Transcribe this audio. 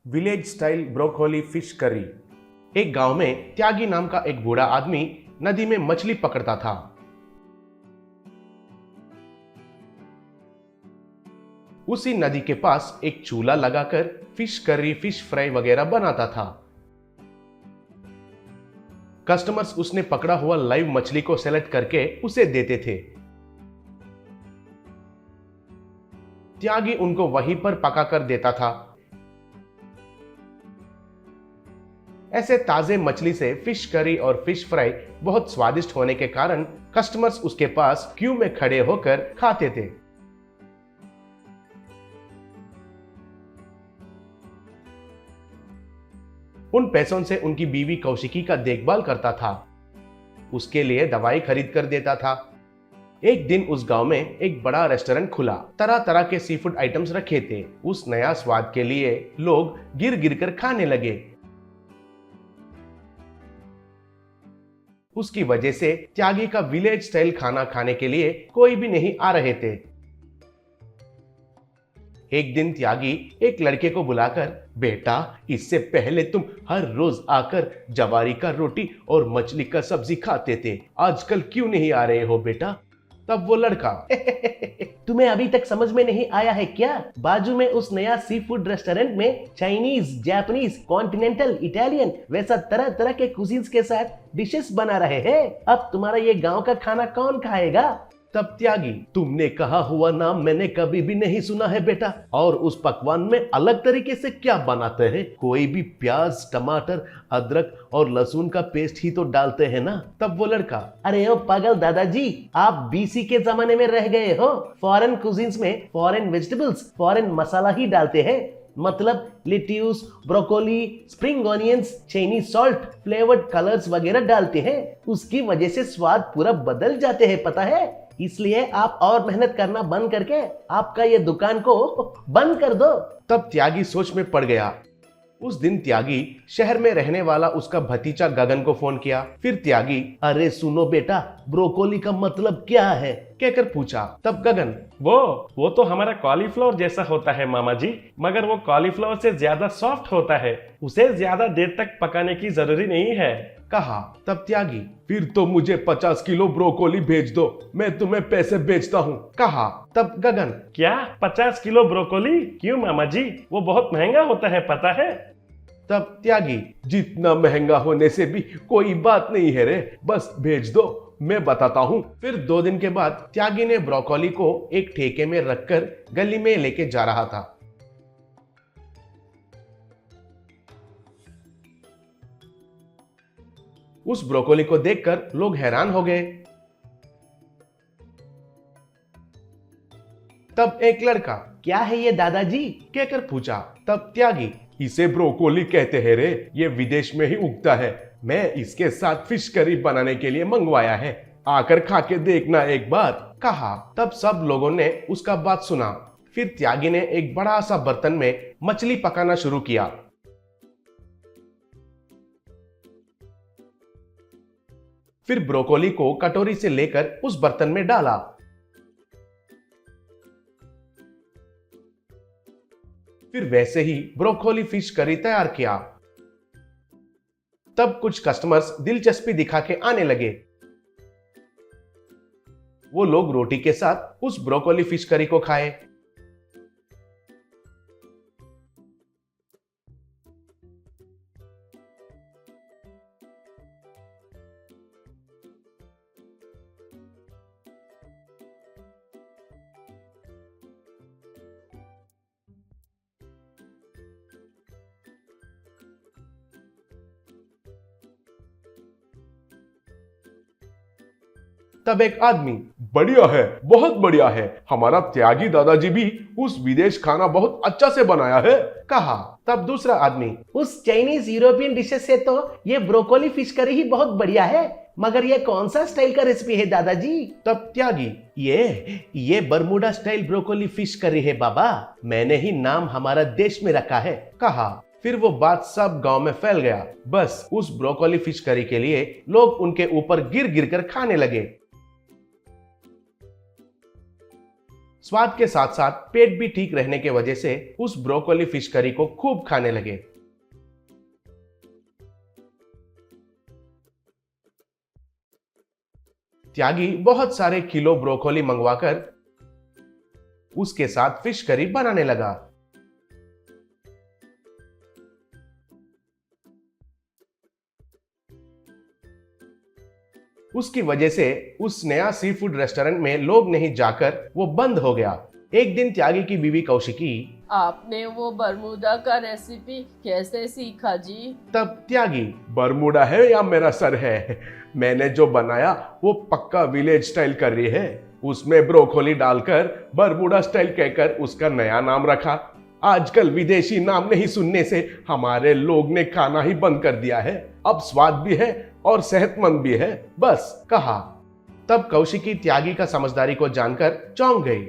Village style broccoli fish curry. एक गांव में त्यागी नाम का एक बूढ़ा आदमी नदी में मछली पकड़ता था। उसी नदी के पास एक चूल्हा लगाकर फिश करी, फिश फ्राई वगैरह बनाता था। कस्टमर्स उसने पकड़ा हुआ लाइव मछली को सेलेक्ट करके उसे देते थे। त्यागी उनको वहीं पर पकाकर देता था। ऐसे ताजे मछली से फिश करी और फिश फ्राई बहुत स्वादिष्ट होने के कारण कस्टमर्स उसके पास क्यू में खड़े होकर खाते थे। उन पैसों से उनकी बीवी कौशिकी का देखभाल करता था, उसके लिए दवाई खरीद कर देता था। एक दिन उस गांव में एक बड़ा रेस्टोरेंट खुला। तरह तरह के सी फूड आइटम्स रखे थे। उस नया स्वाद के लिए लोग गिर गिर कर खाने लगे। उसकी वजह से त्यागी का विलेज स्टाइल खाना खाने के लिए कोई भी नहीं आ रहे थे। एक दिन त्यागी एक लड़के को बुलाकर, बेटा, इससे पहले तुम हर रोज आकर जवारी का रोटी और मछली का सब्जी खाते थे, आजकल क्यों नहीं आ रहे हो बेटा? तब वो लड़का तुम्हें अभी तक समझ में नहीं आया है क्या? बाजू में उस नया सी फूड रेस्टोरेंट में चाइनीज, जापानीज, कॉन्टिनेंटल, इटालियन वैसा तरह तरह के कुजीन्स के साथ डिशेस बना रहे हैं। अब तुम्हारा ये गांव का खाना कौन खाएगा? तब त्यागी, तुमने कहा हुआ नाम मैंने कभी भी नहीं सुना है बेटा। और उस पकवान में अलग तरीके से क्या बनाते हैं? कोई भी प्याज, टमाटर, अदरक और लहसुन का पेस्ट ही तो डालते हैं ना? तब वो लड़का, अरे ओ पागल दादाजी, आप बीसी के जमाने में रह गए हो। फॉरेन कुजीन्स में फॉरेन वेजिटेबल्स, फॉरेन मसाला ही डालते हैं। मतलब lettuce, broccoli, spring onions, Chinese salt, flavoured colours वगैरह डालते हैं। उसकी वजह से स्वाद पूरा बदल जाते हैं, पता है? इसलिए आप और मेहनत करना बंद करके आपका ये दुकान को बंद कर दो। तब त्यागी सोच में पड़ गया। उस दिन त्यागी शहर में रहने वाला उसका भतीजा गगन को फोन किया। फिर त्यागी, अरे सुनो बेटा, ब्रोकोली का मतलब क्या है? कहकर पूछा। तब गगन, वो तो हमारा कॉलीफ्लावर जैसा होता है मामा जी, मगर वो कॉलीफ्लावर से ज्यादा सॉफ्ट होता है। उसे ज्यादा देर तक पकाने की जरूरी नहीं है, कहा। तब त्यागी, फिर तो मुझे 50 किलो ब्रोकोली भेज दो, मैं तुम्हें पैसे भेजता हूँ, कहा। तब गगन, क्या 50 किलो ब्रोकोली? क्यों मामा जी, वो बहुत महंगा होता है, पता है? तब त्यागी, जितना महंगा होने से भी कोई बात नहीं है रे, बस भेज दो, मैं बताता हूँ। फिर 2 दिन के बाद त्यागी ने ब्रोकोली को एक ठेके में रखकर गली में लेके जा रहा था। उस ब्रोकोली को देखकर लोग हैरान हो गए। तब एक लड़का, क्या है ये दादाजी? कहकर पूछा। तब त्यागी, इसे ब्रोकोली कहते हैं रे, ये विदेश में ही उगता है, मैं इसके साथ फिश करी बनाने के लिए मंगवाया है, आकर खा के देखना एक बार, कहा। तब सब लोगों ने उसका बात सुना। फिर त्यागी ने एक बड़ा सा बर्तन में मछली पकाना शुरू किया। फिर ब्रोकोली को कटोरी से लेकर उस बर्तन में डाला। फिर वैसे ही ब्रोकोली फिश करी तैयार किया। तब कुछ कस्टमर्स दिलचस्पी दिखा के आने लगे। वो लोग रोटी के साथ उस ब्रोकोली फिश करी को खाए। तब एक आदमी, बढ़िया है, बहुत बढ़िया है, हमारा त्यागी दादाजी भी उस विदेश खाना बहुत अच्छा से बनाया है, कहा। तब दूसरा आदमी, उस चाइनीज यूरोपियन डिशेस से तो ये ब्रोकोली फिश करी ही बहुत बढ़िया है, मगर ये कौन सा स्टाइल का रेसिपी है दादाजी? तब त्यागी, ये Bermuda style broccoli fish curry है बाबा, मैंने ही नाम हमारा देश में रखा है, कहा। फिर वो बात सब गांव में फैल गया। बस उस ब्रोकोली फिश करी के लिए लोग उनके ऊपर गिर गिर कर खाने लगे। स्वाद के साथ साथ पेट भी ठीक रहने के वजह से उस ब्रोकोली फिश करी को खूब खाने लगे। त्यागी बहुत सारे किलो ब्रोकोली मंगवाकर उसके साथ फिश करी बनाने लगा। उसकी वजह से उस नया सी फूड रेस्टोरेंट में लोग नहीं जाकर वो बंद हो गया। एक दिन त्यागी की बीवी कौशिकी, आपने वो बरमूडा का रेसिपी कैसे सीखा जी? तब त्यागी, बरमूडा है या मेरा सर है, मैंने जो बनाया वो पक्का विलेज स्टाइल करी है। उसमें ब्रोकोली डालकर बरमूडा स्टाइल कहकर उसका नया नाम रखा। आजकल विदेशी नाम नहीं सुनने से हमारे लोग ने खाना ही बंद कर दिया है। अब स्वाद भी है और सेहतमंद भी है, बस, कहा। तब कौशिकी त्यागी का समझदारी को जानकर चौंक गई।